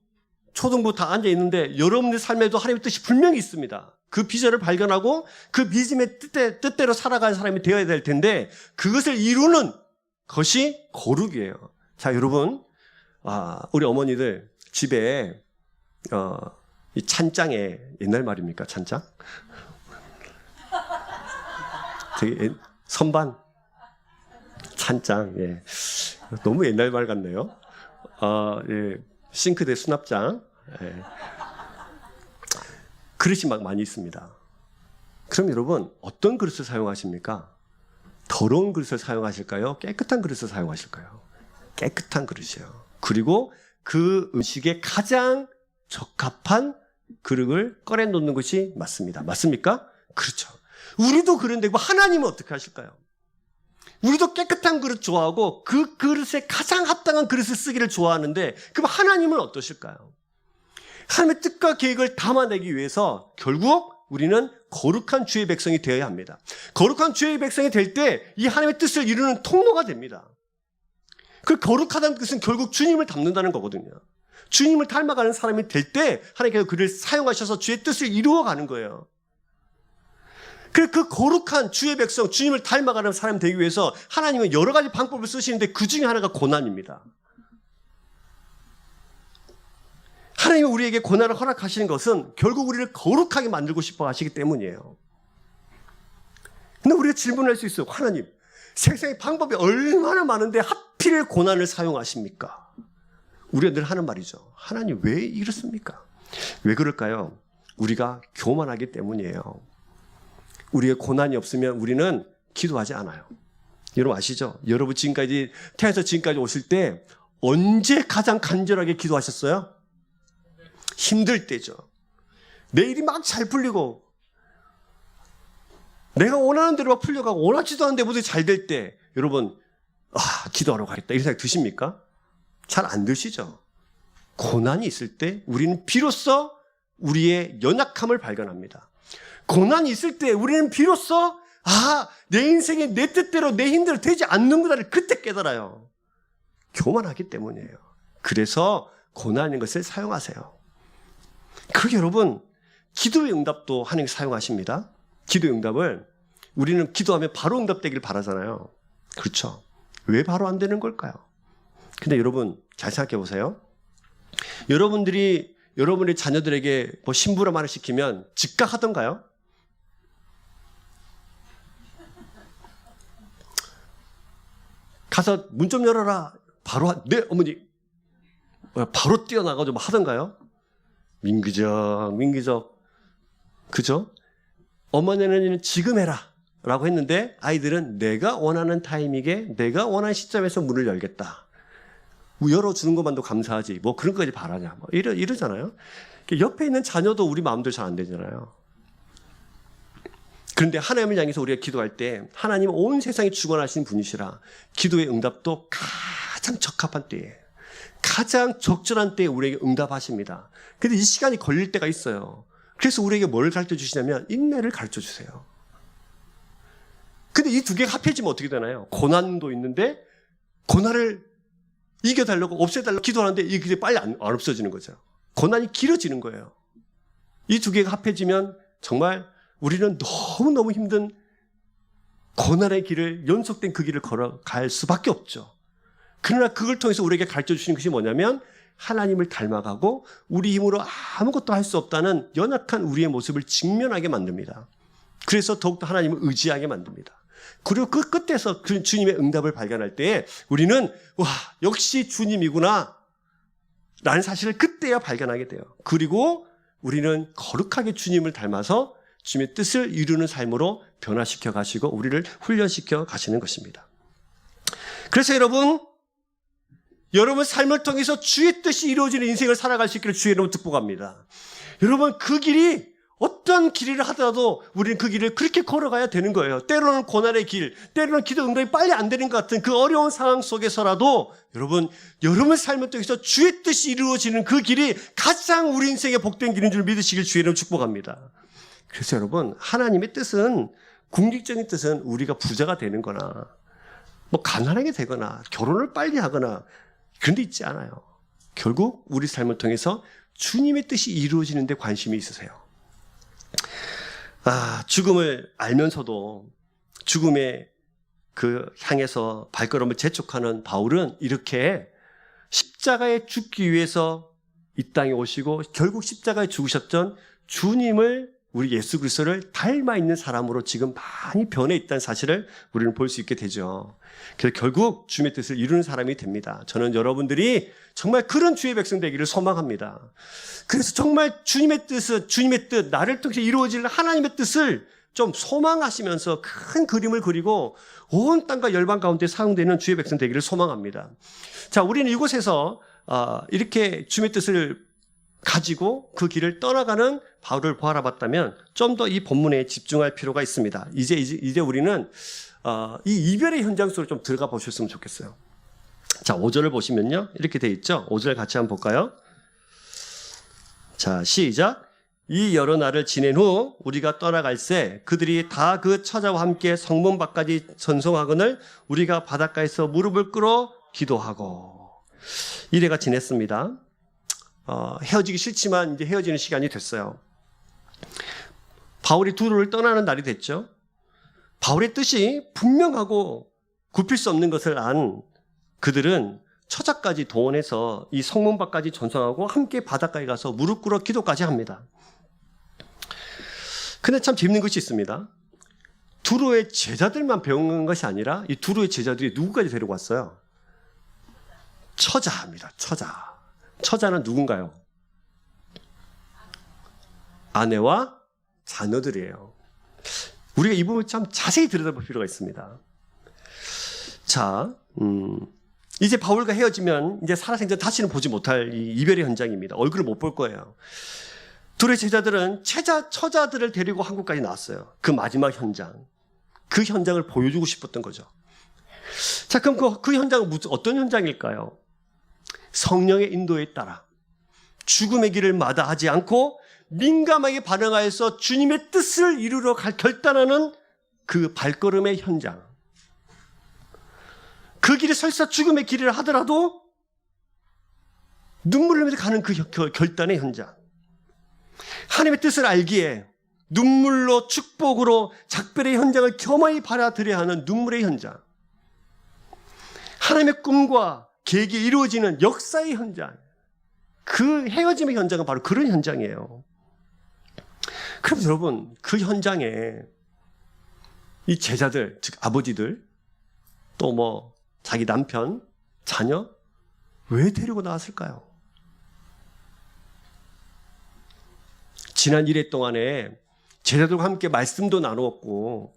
초등부 다 앉아 있는데 여러분들 삶에도 하나님의 뜻이 분명히 있습니다. 그 비전을 발견하고 그 비전의 뜻대로 살아가는 사람이 되어야 될 텐데 그것을 이루는 것이 거룩이에요. 자, 여러분, 우리 어머니들 집에 이 찬장에 옛날 말입니까? 찬장? 되게 선반, 찬장, 예. 너무 옛날 말 같네요. 예. 싱크대 수납장, 예. 그릇이 막 많이 있습니다. 그럼 여러분 어떤 그릇을 사용하십니까? 더러운 그릇을 사용하실까요? 깨끗한 그릇을 사용하실까요? 깨끗한 그릇이에요. 그리고 그 음식에 가장 적합한 그릇을 꺼내 놓는 것이 맞습니다. 맞습니까? 그렇죠. 우리도 그런데 하나님은 어떻게 하실까요? 우리도 깨끗한 그릇 좋아하고 그 그릇에 가장 합당한 그릇을 쓰기를 좋아하는데 그럼 하나님은 어떠실까요? 하나님의 뜻과 계획을 담아내기 위해서 결국 우리는 거룩한 주의 백성이 되어야 합니다. 거룩한 주의 백성이 될 때 이 하나님의 뜻을 이루는 통로가 됩니다. 그 거룩하다는 뜻은 결국 주님을 닮는다는 거거든요. 주님을 닮아가는 사람이 될 때 하나님께서 그를 사용하셔서 주의 뜻을 이루어가는 거예요. 그 거룩한 주의 백성, 주님을 닮아가는 사람이 되기 위해서 하나님은 여러 가지 방법을 쓰시는데 그 중에 하나가 고난입니다. 하나님이 우리에게 고난을 허락하시는 것은 결국 우리를 거룩하게 만들고 싶어 하시기 때문이에요. 근데 우리가 질문할 수 있어요. 하나님, 세상의 방법이 얼마나 많은데 하필 고난을 사용하십니까? 우리가 늘 하는 말이죠. 하나님 왜 이렇습니까? 왜 그럴까요? 우리가 교만하기 때문이에요. 우리의 고난이 없으면 우리는 기도하지 않아요. 여러분 아시죠? 여러분 지금까지 태어나서 지금까지 오실 때 언제 가장 간절하게 기도하셨어요? 힘들 때죠. 내 일이 막 잘 풀리고 내가 원하는 대로 막 풀려가고 원하지도 않은데 모두 잘 될 때 여러분 기도하러 가겠다 이런 생각 드십니까? 잘 안 드시죠? 고난이 있을 때 우리는 비로소 우리의 연약함을 발견합니다. 고난이 있을 때 우리는 비로소 내 인생이 내 뜻대로 내 힘대로 되지 않는구나를 그때 깨달아요. 교만하기 때문이에요. 그래서 고난인 것을 사용하세요. 그게 여러분 기도의 응답도 하나님이 사용하십니다. 기도의 응답을 우리는 기도하면 바로 응답되길 바라잖아요. 그렇죠. 왜 바로 안 되는 걸까요? 근데 여러분 잘 생각해 보세요. 여러분들이 여러분의 자녀들에게 뭐 심부름 하나 시키면 즉각 하던가요? 가서 문 좀 열어라. 바로 네 어머니 바로 뛰어나가서 뭐 하던가요? 민기적 그죠? 어머니는 지금 해라 라고 했는데 아이들은 내가 원하는 타이밍에 내가 원하는 시점에서 문을 열겠다. 열어주는 것만도 감사하지 뭐 그런 것까지 바라냐 뭐 이러잖아요. 옆에 있는 자녀도 우리 마음대로 잘 안 되잖아요. 그런데 하나님을 향해서 우리가 기도할 때 하나님은 온 세상에 주관하시는 분이시라 기도의 응답도 가장 적합한 때에 가장 적절한 때에 우리에게 응답하십니다. 근데 이 시간이 걸릴 때가 있어요. 그래서 우리에게 뭘 가르쳐 주시냐면 인내를 가르쳐 주세요. 근데 이 두 개가 합해지면 어떻게 되나요? 고난도 있는데 고난을 이겨달라고 없애달라고 기도하는데 이게 빨리 안 없어지는 거죠. 고난이 길어지는 거예요. 이 두 개가 합해지면 정말 우리는 너무너무 힘든 고난의 길을 연속된 그 길을 걸어갈 수밖에 없죠. 그러나 그걸 통해서 우리에게 가르쳐 주시는 것이 뭐냐면 하나님을 닮아가고 우리 힘으로 아무것도 할 수 없다는 연약한 우리의 모습을 직면하게 만듭니다. 그래서 더욱더 하나님을 의지하게 만듭니다. 그리고 그 끝에서 그 주님의 응답을 발견할 때 우리는 와 역시 주님이구나 라는 사실을 그때야 발견하게 돼요. 그리고 우리는 거룩하게 주님을 닮아서 주님의 뜻을 이루는 삶으로 변화시켜 가시고 우리를 훈련시켜 가시는 것입니다. 그래서 여러분 삶을 통해서 주의 뜻이 이루어지는 인생을 살아갈 수 있기를 주의 이름으로 축복합니다. 여러분 그 길이 어떤 길을 하더라도 우리는 그 길을 그렇게 걸어가야 되는 거예요. 때로는 고난의 길, 때로는 기도 응답이 빨리 안 되는 것 같은 그 어려운 상황 속에서라도 여러분 삶을 통해서 주의 뜻이 이루어지는 그 길이 가장 우리 인생의 복된 길인 줄 믿으시길 주의 이름으로 축복합니다. 그래서 여러분 하나님의 뜻은 궁극적인 뜻은 우리가 부자가 되는 거나 뭐 가난하게 되거나 결혼을 빨리 하거나 그런 데 있지 않아요. 결국 우리 삶을 통해서 주님의 뜻이 이루어지는 데 관심이 있으세요. 죽음을 알면서도 죽음의 그 향해서 발걸음을 재촉하는 바울은 이렇게 십자가에 죽기 위해서 이 땅에 오시고 결국 십자가에 죽으셨던 주님을 우리 예수 그리스도를 닮아 있는 사람으로 지금 많이 변해 있다는 사실을 우리는 볼 수 있게 되죠. 그래서 결국 주님의 뜻을 이루는 사람이 됩니다. 저는 여러분들이 정말 그런 주의 백성 되기를 소망합니다. 그래서 정말 주님의 뜻, 나를 통해서 이루어질 하나님의 뜻을 좀 소망하시면서 큰 그림을 그리고 온 땅과 열방 가운데 사용되는 주의 백성 되기를 소망합니다. 자, 우리는 이곳에서 이렇게 주님의 뜻을 가지고 그 길을 떠나가는 바울을 바라봤다면 좀 더 이 본문에 집중할 필요가 있습니다. 이제 우리는 이 이별의 현장 속으로 좀 들어가 보셨으면 좋겠어요. 자, 5절을 보시면요. 이렇게 돼 있죠. 5절 같이 한번 볼까요? 자, 시작. 이 여러 날을 지낸 후 우리가 떠나갈새 그들이 다 그 처자와 함께 성문 밖까지 전송하거늘 우리가 바닷가에서 무릎을 꿇어 기도하고 이래가 지냈습니다. 헤어지기 싫지만 이제 헤어지는 시간이 됐어요. 바울이 두로를 떠나는 날이 됐죠. 바울의 뜻이 분명하고 굽힐 수 없는 것을 안 그들은 처자까지 동원해서 이 성문 밖까지 전송하고 함께 바닷가에 가서 무릎 꿇어 기도까지 합니다. 근데 참 재밌는 것이 있습니다. 두로의 제자들만 배운 것이 아니라 이 두로의 제자들이 누구까지 데리고 왔어요? 처자입니다. 처자는 누군가요? 아내와 자녀들이에요. 우리가 이 부분을 참 자세히 들여다볼 필요가 있습니다. 자, 이제 바울과 헤어지면 이제 살아생전 다시는 보지 못할 이 이별의 현장입니다. 얼굴을 못 볼 거예요. 둘의 제자들은 처자들을 데리고 한국까지 나왔어요. 그 마지막 현장. 그 현장을 보여주고 싶었던 거죠. 자, 그럼 그 현장은 어떤 현장일까요? 성령의 인도에 따라 죽음의 길을 마다하지 않고 민감하게 반응하여서 주님의 뜻을 이루러 결단하는 그 발걸음의 현장. 그 길이 설사 죽음의 길을 하더라도 눈물을 흘리면서 가는 그 결단의 현장. 하나님의 뜻을 알기에 눈물로 축복으로 작별의 현장을 겸허히 받아들여야 하는 눈물의 현장. 하나님의 꿈과 계획이 이루어지는 역사의 현장. 그 그 헤어짐의 현장은 바로 그런 현장이에요. 그럼 여러분, 그 현장에 이 제자들, 즉 아버지들, 또 뭐 자기 남편, 자녀 왜 데리고 나왔을까요? 지난 1회 동안에 제자들과 함께 말씀도 나누었고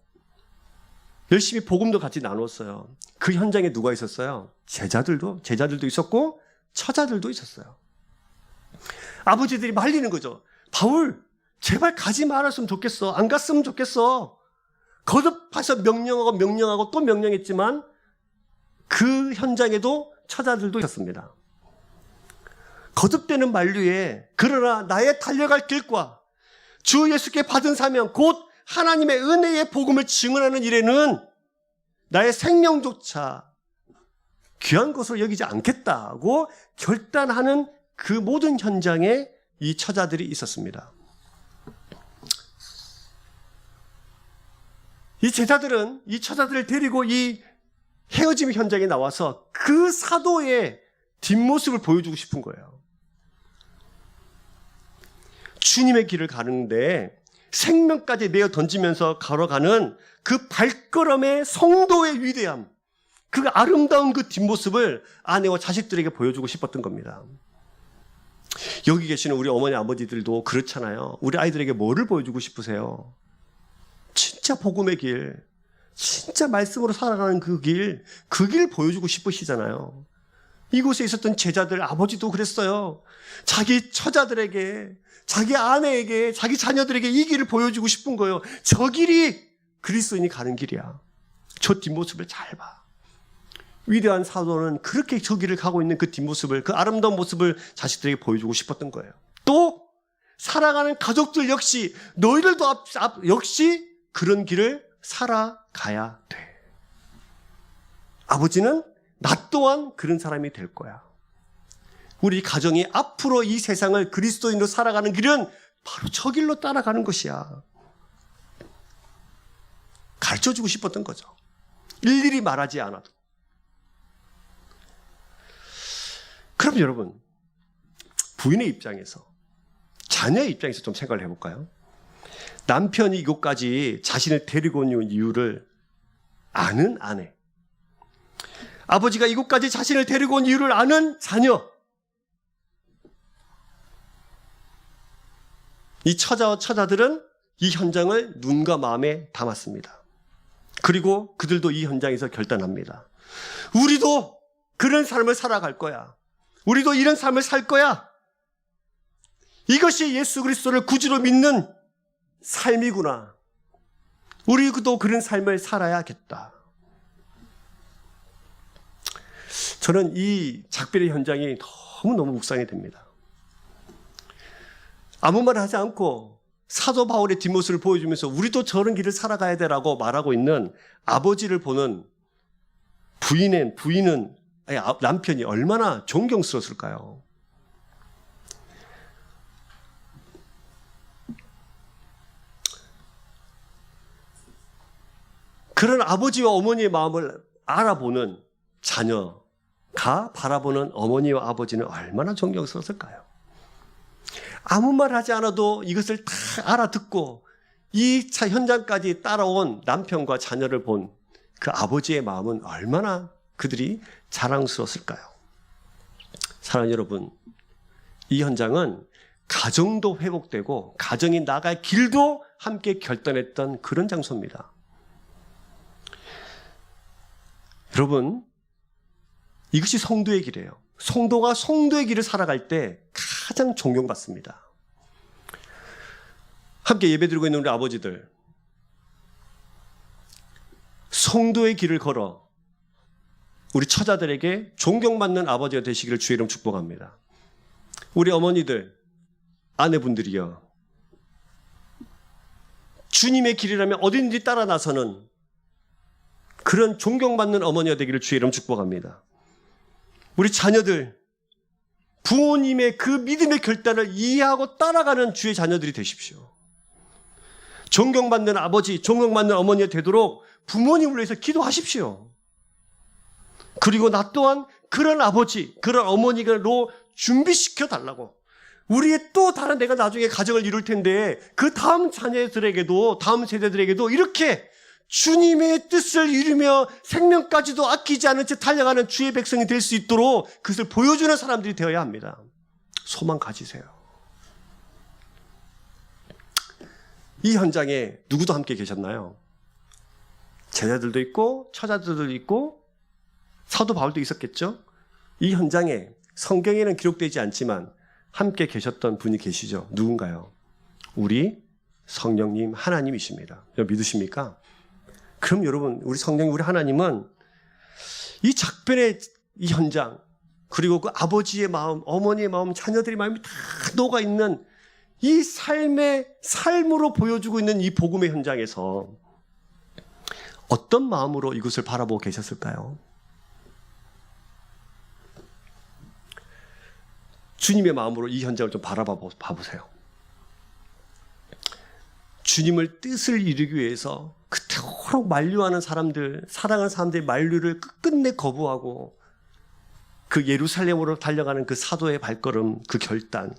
열심히 복음도 같이 나눴어요. 그 현장에 누가 있었어요? 제자들도 있었고 처자들도 있었어요. 아버지들이 말리는 거죠. 바울, 제발 가지 말았으면 좋겠어. 안 갔으면 좋겠어. 거듭해서 명령하고 또 명령했지만 그 현장에도 처자들도 있었습니다. 거듭되는 만류에 그러나 나의 달려갈 길과 주 예수께 받은 사명 곧 하나님의 은혜의 복음을 증언하는 일에는 나의 생명조차 귀한 것으로 여기지 않겠다고 결단하는 그 모든 현장에 이 처자들이 있었습니다. 이 제자들은 이 처자들을 데리고 이 헤어짐의 현장에 나와서 그 사도의 뒷모습을 보여주고 싶은 거예요. 주님의 길을 가는데 생명까지 내어 던지면서 걸어가는 그 발걸음의 성도의 위대함, 그 아름다운 그 뒷모습을 아내와 자식들에게 보여주고 싶었던 겁니다. 여기 계시는 우리 어머니 아버지들도 그렇잖아요. 우리 아이들에게 뭐를 보여주고 싶으세요? 진짜 복음의 길, 진짜 말씀으로 살아가는 그 길 보여주고 싶으시잖아요. 이곳에 있었던 제자들 아버지도 그랬어요. 자기 처자들에게, 자기 아내에게, 자기 자녀들에게 이 길을 보여주고 싶은 거예요. 저 길이 그리스도인이 가는 길이야. 저 뒷모습을 잘 봐. 위대한 사도는 그렇게 저 길을 가고 있는 그 뒷모습을, 그 아름다운 모습을 자식들에게 보여주고 싶었던 거예요. 또 살아가는 가족들 역시 너희들도 역시 그런 길을 살아가야 돼. 아버지는 나 또한 그런 사람이 될 거야. 우리 가정이 앞으로 이 세상을 그리스도인으로 살아가는 길은 바로 저 길로 따라가는 것이야. 가르쳐주고 싶었던 거죠. 일일이 말하지 않아도. 그럼 여러분, 부인의 입장에서, 자녀의 입장에서 좀 생각을 해볼까요? 남편이 이곳까지 자신을 데리고 온 이유를 아는 아내, 아버지가 이곳까지 자신을 데리고 온 이유를 아는 자녀, 이 처자와 처자들은 이 현장을 눈과 마음에 담았습니다. 그리고 그들도 이 현장에서 결단합니다. 우리도 그런 삶을 살아갈 거야. 우리도 이런 삶을 살 거야. 이것이 예수 그리스도를 구주로 믿는 삶이구나. 우리도 그런 삶을 살아야겠다. 저는 이 작별의 현장이 너무너무 묵상이 됩니다. 아무 말 하지 않고 사도 바울의 뒷모습을 보여주면서 우리도 저런 길을 살아가야 되라고 말하고 있는 아버지를 보는 남편이 얼마나 존경스러웠을까요? 그런 아버지와 어머니의 마음을 알아보는 자녀가 바라보는 어머니와 아버지는 얼마나 존경스러웠을까요? 아무 말 하지 않아도 이것을 다 알아듣고 이 차 현장까지 따라온 남편과 자녀를 본 그 아버지의 마음은 얼마나 그들이 자랑스러웠을까요? 사랑하는 여러분, 이 현장은 가정도 회복되고 가정이 나갈 길도 함께 결단했던 그런 장소입니다. 여러분, 이것이 성도의 길이에요. 성도가 성도의 길을 살아갈 때 가장 존경받습니다. 함께 예배드리고 있는 우리 아버지들, 성도의 길을 걸어 우리 처자들에게 존경받는 아버지가 되시기를 주의 이름 축복합니다. 우리 어머니들, 아내분들이여, 주님의 길이라면 어딘지 따라 나서는 그런 존경받는 어머니가 되기를 주의 이름 축복합니다. 우리 자녀들, 부모님의 그 믿음의 결단을 이해하고 따라가는 주의 자녀들이 되십시오. 존경받는 아버지, 존경받는 어머니가 되도록 부모님을 위해서 기도하십시오. 그리고 나 또한 그런 아버지, 그런 어머니로 준비시켜 달라고. 우리의 또 다른 내가 나중에 가정을 이룰 텐데 그 다음 자녀들에게도 다음 세대들에게도 이렇게 주님의 뜻을 이루며 생명까지도 아끼지 않은 채 달려가는 주의 백성이 될 수 있도록 그것을 보여주는 사람들이 되어야 합니다. 소망 가지세요. 이 현장에 누구도 함께 계셨나요? 제자들도 있고 처자들도 있고 사도 바울도 있었겠죠? 이 현장에 성경에는 기록되지 않지만 함께 계셨던 분이 계시죠. 누군가요? 우리 성령님 하나님이십니다. 믿으십니까? 그럼 여러분, 우리 성령님, 우리 하나님은 이 작별의 이 현장, 그리고 그 아버지의 마음, 어머니의 마음, 자녀들의 마음이 다 녹아있는 이 삶으로 보여주고 있는 이 복음의 현장에서 어떤 마음으로 이것을 바라보고 계셨을까요? 주님의 마음으로 이 현장을 좀 봐보세요. 주님을 뜻을 이루기 위해서 그토록 만류하는 사람들, 사랑하는 사람들의 만류를 끝끝내 거부하고 그 예루살렘으로 달려가는 그 사도의 발걸음, 그 결단.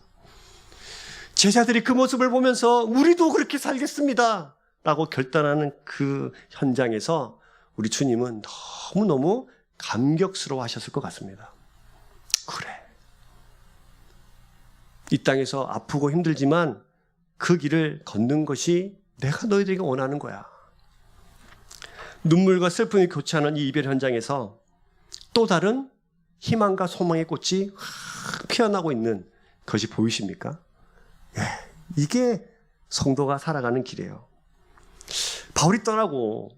제자들이 그 모습을 보면서 우리도 그렇게 살겠습니다 라고 결단하는 그 현장에서 우리 주님은 너무너무 감격스러워 하셨을 것 같습니다. 그래. 이 땅에서 아프고 힘들지만 그 길을 걷는 것이 내가 너희들에게 원하는 거야. 눈물과 슬픔이 교차하는 이 이별 현장에서 또 다른 희망과 소망의 꽃이 확 피어나고 있는 것이 보이십니까? 이게 성도가 살아가는 길이에요. 바울이 떠나고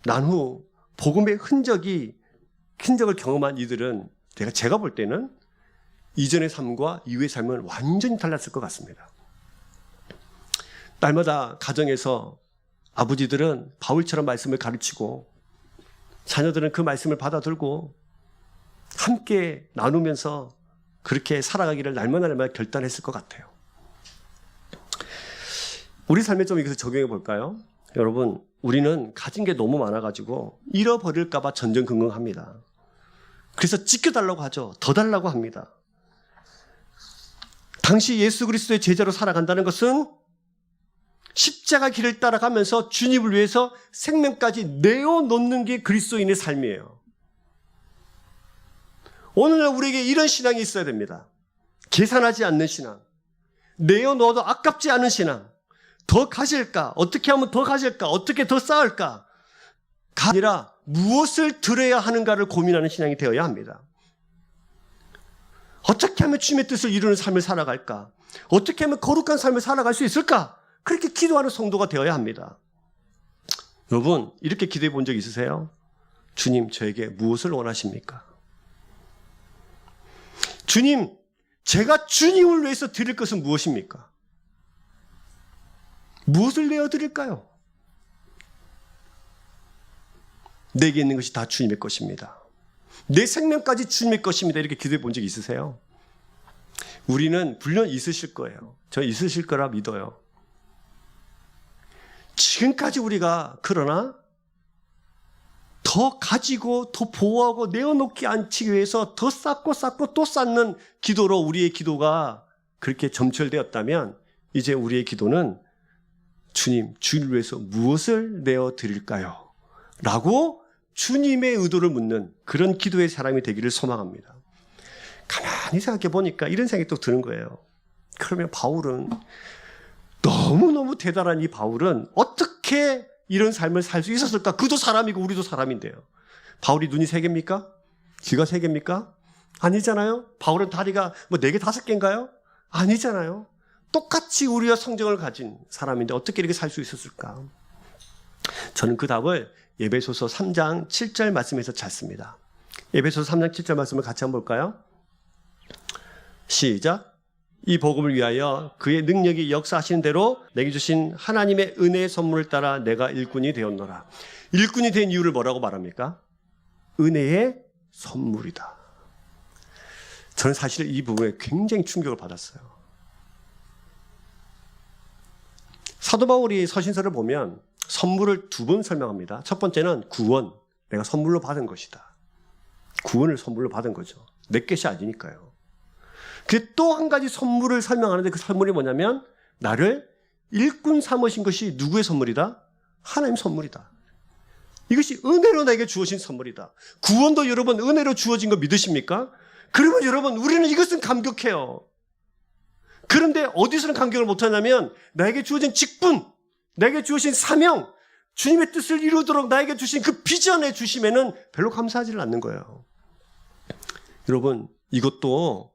난 후 복음의 흔적을 경험한 이들은 제가 볼 때는 이전의 삶과 이후의 삶은 완전히 달랐을 것 같습니다. 날마다 가정에서 아버지들은 바울처럼 말씀을 가르치고 자녀들은 그 말씀을 받아들고 함께 나누면서 그렇게 살아가기를 날마다 결단했을 것 같아요. 우리 삶에 좀 이것을 적용해 볼까요? 여러분, 우리는 가진 게 너무 많아가지고 잃어버릴까 봐 전전긍긍합니다. 그래서 지켜달라고 하죠. 더 달라고 합니다. 당시 예수 그리스도의 제자로 살아간다는 것은 십자가 길을 따라가면서 주님을 위해서 생명까지 내어놓는 게 그리스도인의 삶이에요. 오늘날 우리에게 이런 신앙이 있어야 됩니다. 계산하지 않는 신앙, 내어놓아도 아깝지 않은 신앙, 더 가질까? 어떻게 하면 더 가질까? 어떻게 더 쌓을까? 가 아니라 무엇을 들어야 하는가를 고민하는 신앙이 되어야 합니다. 어떻게 하면 주님의 뜻을 이루는 삶을 살아갈까? 어떻게 하면 거룩한 삶을 살아갈 수 있을까? 그렇게 기도하는 성도가 되어야 합니다. 여러분, 이렇게 기도해 본 적 있으세요? 주님, 저에게 무엇을 원하십니까? 주님, 제가 주님을 위해서 드릴 것은 무엇입니까? 무엇을 내어드릴까요? 내게 있는 것이 다 주님의 것입니다. 내 생명까지 주님의 것입니다. 이렇게 기도해 본 적 있으세요? 우리는 물론 있으실 거예요. 저 있으실 거라 믿어요. 지금까지 우리가 그러나 더 가지고 더 보호하고 내어놓기 않기 위해서 더 쌓고 또 쌓는 기도로 우리의 기도가 그렇게 점철되었다면 이제 우리의 기도는 주님, 주를 위해서 무엇을 내어드릴까요? 라고 주님의 의도를 묻는 그런 기도의 사람이 되기를 소망합니다. 가만히 생각해 보니까 이런 생각이 또 드는 거예요. 그러면 바울은 너무너무 대단한 이 바울은 어떻게 이런 삶을 살 수 있었을까? 그도 사람이고 우리도 사람인데요. 바울이 눈이 3개입니까? 귀가 3개입니까? 아니잖아요. 바울은 다리가 4개, 5개인가요? 아니잖아요. 똑같이 우리와 성정을 가진 사람인데 어떻게 이렇게 살 수 있었을까? 저는 그 답을 에베소서 3장 7절 말씀에서 찾습니다. 에베소서 3장 7절 말씀을 같이 한번 볼까요? 시작. 이 복음을 위하여 그의 능력이 역사하시는 대로 내게 주신 하나님의 은혜의 선물을 따라 내가 일꾼이 되었노라. 일꾼이 된 이유를 뭐라고 말합니까? 은혜의 선물이다. 저는 사실 이 부분에 굉장히 충격을 받았어요. 사도 바울이 서신서를 보면 선물을 2번 설명합니다. 첫 번째는 구원, 내가 선물로 받은 것이다. 구원을 선물로 받은 거죠. 내 것이 아니니까요. 또 한 가지 선물을 설명하는데 그 선물이 뭐냐면 나를 일꾼 삼으신 것이 누구의 선물이다? 하나님 선물이다. 이것이 은혜로 나에게 주어진 선물이다. 구원도 여러분 은혜로 주어진 거 믿으십니까? 그러면 여러분 우리는 이것은 감격해요. 그런데 어디서는 감격을 못하냐면 나에게 주어진 직분, 나에게 주어진 사명, 주님의 뜻을 이루도록 나에게 주신 그 비전에 주심에는 별로 감사하지를 않는 거예요. 여러분 이것도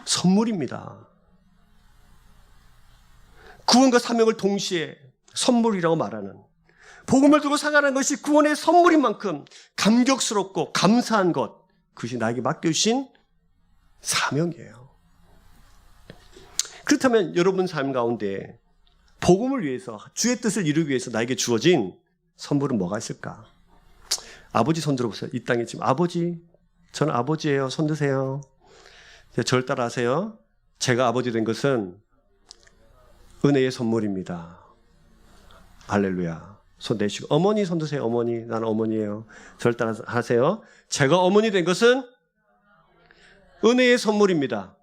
선물입니다. 구원과 사명을 동시에 선물이라고 말하는, 복음을 두고 살아가는 것이 구원의 선물인 만큼 감격스럽고 감사한 것, 그것이 나에게 맡겨주신 사명이에요. 그렇다면 여러분 삶 가운데 복음을 위해서, 주의 뜻을 이루기 위해서 나에게 주어진 선물은 뭐가 있을까? 아버지 손 들어보세요. 이 땅에 지금 아버지, 저는 아버지예요. 손 드세요. 저를 따라 하세요. 제가 아버지 된 것은 은혜의 선물입니다. 할렐루야. 손 내시고. 어머니 손 드세요. 어머니. 나는 어머니예요. 저를 따라 하세요. 제가 어머니 된 것은 은혜의 선물입니다.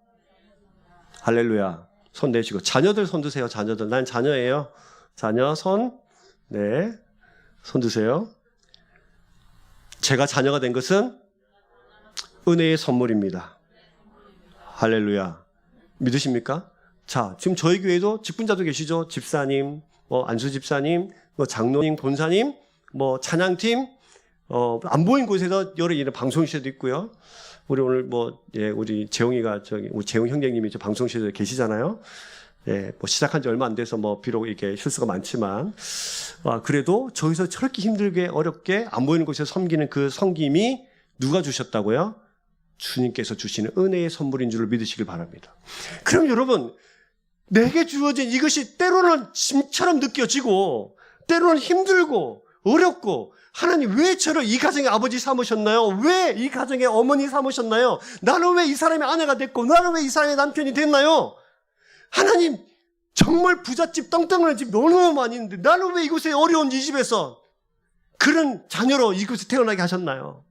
할렐루야. 손 내시고. 자녀들 손 드세요. 자녀들. 난 자녀예요. 자녀 손. 네. 손 드세요. 제가 자녀가 된 것은 은혜의 선물입니다. 할렐루야. 믿으십니까? 자, 지금 저희 교회도 직분자도 계시죠? 집사님, 안수 집사님, 장로님, 본사님, 찬양팀, 안 보인 곳에서 여러 이런 방송실도 있고요. 우리 오늘 우리 재용이가 우리 재용 형제님이 저 방송실에 계시잖아요. 예, 시작한 지 얼마 안 돼서 비록 이게 실수가 많지만, 그래도 저기서 저렇게 힘들게 어렵게 안 보이는 곳에서 섬기는 그 섬김이 누가 주셨다고요? 주님께서 주시는 은혜의 선물인 줄을 믿으시길 바랍니다. 그럼 여러분, 내게 주어진 이것이 때로는 짐처럼 느껴지고 때로는 힘들고 어렵고, 하나님 왜 저를 이 가정의 아버지 삼으셨나요? 왜 이 가정의 어머니 삼으셨나요? 나는 왜 이 사람의 아내가 됐고 나는 왜 이 사람의 남편이 됐나요? 하나님 정말 부잣집 떵떵하는 집 너무 많이 있는데 나는 왜 이곳에 어려운 이 집에서 그런 자녀로 이곳에 태어나게 하셨나요?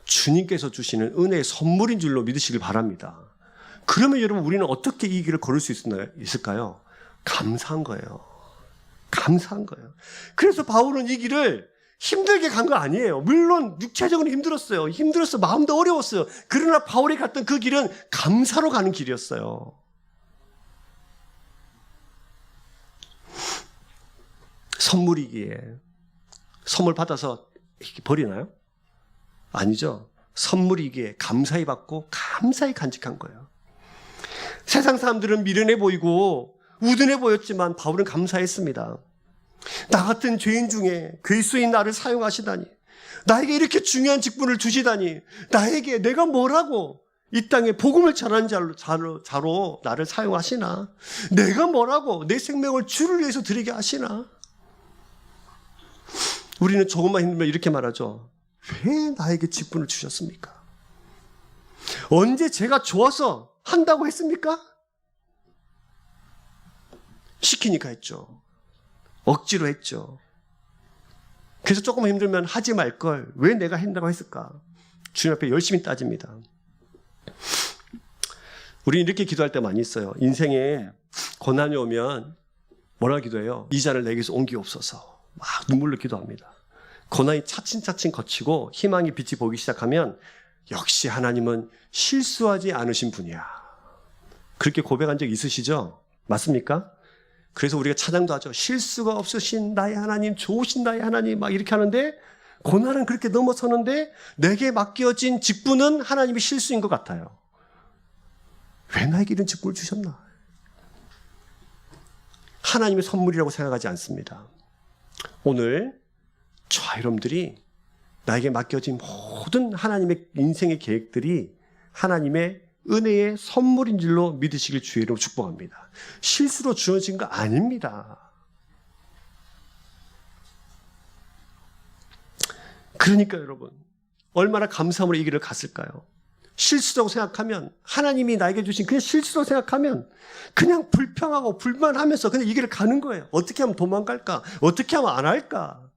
주님께서 주시는 은혜의 선물인 줄로 믿으시길 바랍니다. 그러면 여러분 우리는 어떻게 이 길을 걸을 수 있을까요? 감사한 거예요. 감사한 거예요. 그래서 바울은 이 길을 힘들게 간 거 아니에요. 물론 육체적으로 힘들었어요. 마음도 어려웠어요. 그러나 바울이 갔던 그 길은 감사로 가는 길이었어요. 선물이기에 선물 받아서 버리나요? 아니죠. 선물이기에 감사히 받고 감사히 간직한 거예요. 세상 사람들은 미련해 보이고 우둔해 보였지만 바울은 감사했습니다. 나 같은 죄인 중에 괴수인 나를 사용하시다니, 나에게 이렇게 중요한 직분을 주시다니, 나에게 내가 뭐라고 이 땅에 복음을 전하는 자로 나를 사용하시나, 내가 뭐라고 내 생명을 주를 위해서 드리게 하시나. 우리는 조금만 힘들면 이렇게 말하죠. 왜 나에게 직분을 주셨습니까? 언제 제가 좋아서 한다고 했습니까? 시키니까 했죠. 억지로 했죠. 그래서 조금 힘들면 하지 말걸 왜 내가 한다고 했을까? 주님 앞에 열심히 따집니다. 우리는 이렇게 기도할 때 많이 있어요. 인생에 고난이 오면 뭐라 기도해요? 이 잔을 내게서 옮기옵소서. 막 눈물로 기도합니다. 고난이 차츰차츰 거치고 희망의 빛이 보기 시작하면 역시 하나님은 실수하지 않으신 분이야. 그렇게 고백한 적 있으시죠? 맞습니까? 그래서 우리가 찬양도 하죠. 실수가 없으신 나의 하나님, 좋으신 나의 하나님, 막 이렇게 하는데, 고난은 그렇게 넘어서는데 내게 맡겨진 직분은 하나님의 실수인 것 같아요. 왜 나에게 이런 직분을 주셨나? 하나님의 선물이라고 생각하지 않습니다. 오늘 저와 여러분들이 나에게 맡겨진 모든 하나님의 인생의 계획들이 하나님의 은혜의 선물인 줄로 믿으시길 주의 이름으로 축복합니다. 실수로 주어진 거 아닙니다. 그러니까 여러분, 얼마나 감사함으로 이 길을 갔을까요? 실수라고 생각하면, 하나님이 나에게 주신 그냥 실수라고 생각하면 그냥 불평하고 불만하면서 그냥 이 길을 가는 거예요. 어떻게 하면 도망갈까? 어떻게 하면 안 할까?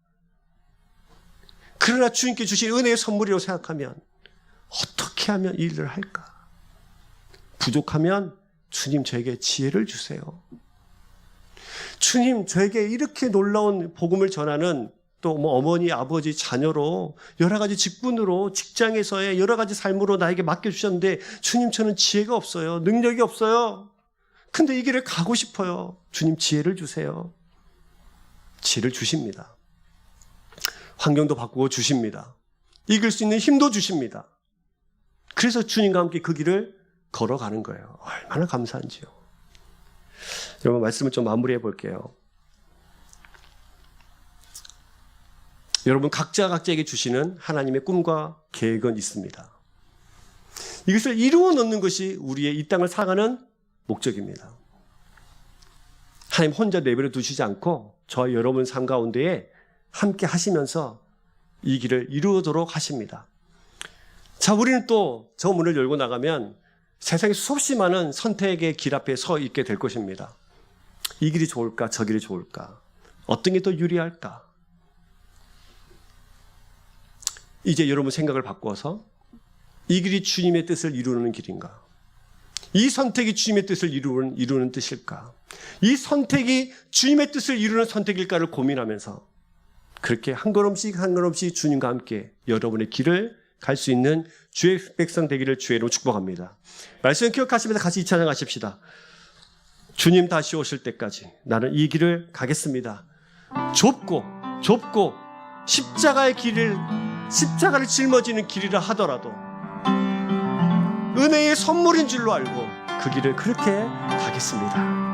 그러나 주님께 주신 은혜의 선물이라고 생각하면 어떻게 하면 이 일을 할까? 부족하면 주님 저에게 지혜를 주세요. 주님 저에게 이렇게 놀라운 복음을 전하는 또 뭐 어머니, 아버지, 자녀로 여러 가지 직분으로 직장에서의 여러 가지 삶으로 나에게 맡겨주셨는데 주님 저는 지혜가 없어요. 능력이 없어요. 근데 이 길을 가고 싶어요. 주님 지혜를 주세요. 지혜를 주십니다. 환경도 바꾸고 주십니다. 이길 수 있는 힘도 주십니다. 그래서 주님과 함께 그 길을 걸어가는 거예요. 얼마나 감사한지요. 여러분 말씀을 좀 마무리해 볼게요. 여러분 각자에게 주시는 하나님의 꿈과 계획은 있습니다. 이것을 이루어 놓는 것이 우리의 이 땅을 살아가는 목적입니다. 하나님 혼자 내버려 두시지 않고 저와 여러분 삶 가운데에 함께 하시면서 이 길을 이루도록 하십니다. 자, 우리는 또 저 문을 열고 나가면 세상에 수없이 많은 선택의 길 앞에 서 있게 될 것입니다. 이 길이 좋을까? 저 길이 좋을까? 어떤 게 더 유리할까? 이제 여러분 생각을 바꿔서 이 길이 주님의 뜻을 이루는 길인가? 이 선택이 주님의 뜻을 이루는 뜻일까? 이 선택이 주님의 뜻을 이루는 선택일까를 고민하면서 그렇게 한 걸음씩 한 걸음씩 주님과 함께 여러분의 길을 갈 수 있는 주의 백성 되기를 주의 이름으로 축복합니다. 말씀 기억하시면서 같이 이 찬양 하십시다. 주님 다시 오실 때까지 나는 이 길을 가겠습니다. 좁고 십자가를 짊어지는 길이라 하더라도 은혜의 선물인 줄로 알고 그 길을 그렇게 가겠습니다.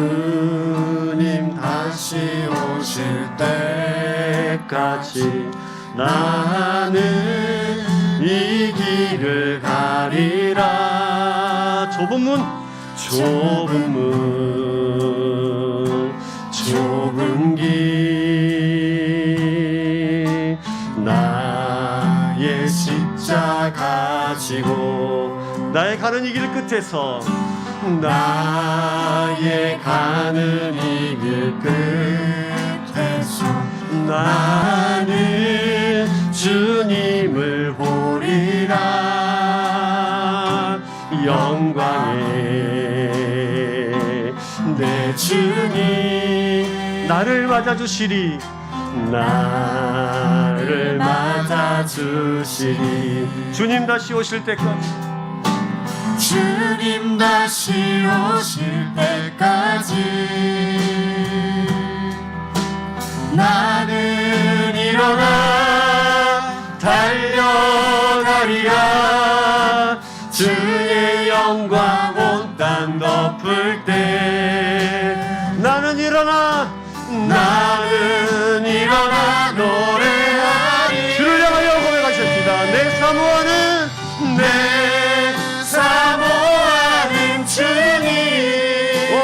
주님 다시 오실 때까지 나는 이 길을 가리라. 좁은 길 나의 십자가 지고 나의 가는 이 길 끝에서 나의 가는 이 길 끝에서 나는 주님을 보리라. 영광의 내 주님 나를 맞아주시리. 나를 맞아주시리. 주님 다시 오실 때까지 주님 다시 오실 때까지 나는 일어나 달려가리라. 주의 영광 온 땅 덮을 때 나는 일어나 노래하리. 주를 향하여 고백하십시다. 내 사모하는 주님 온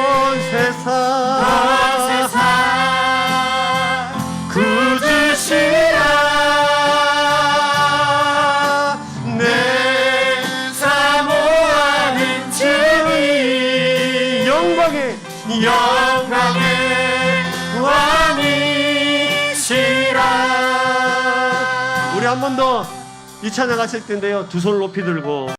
세상 구주시라. 내 사모하는 주님 영광의 왕이시라. 우리 한 번 더 이 찬양 하실 텐데요. 두 손을 높이 들고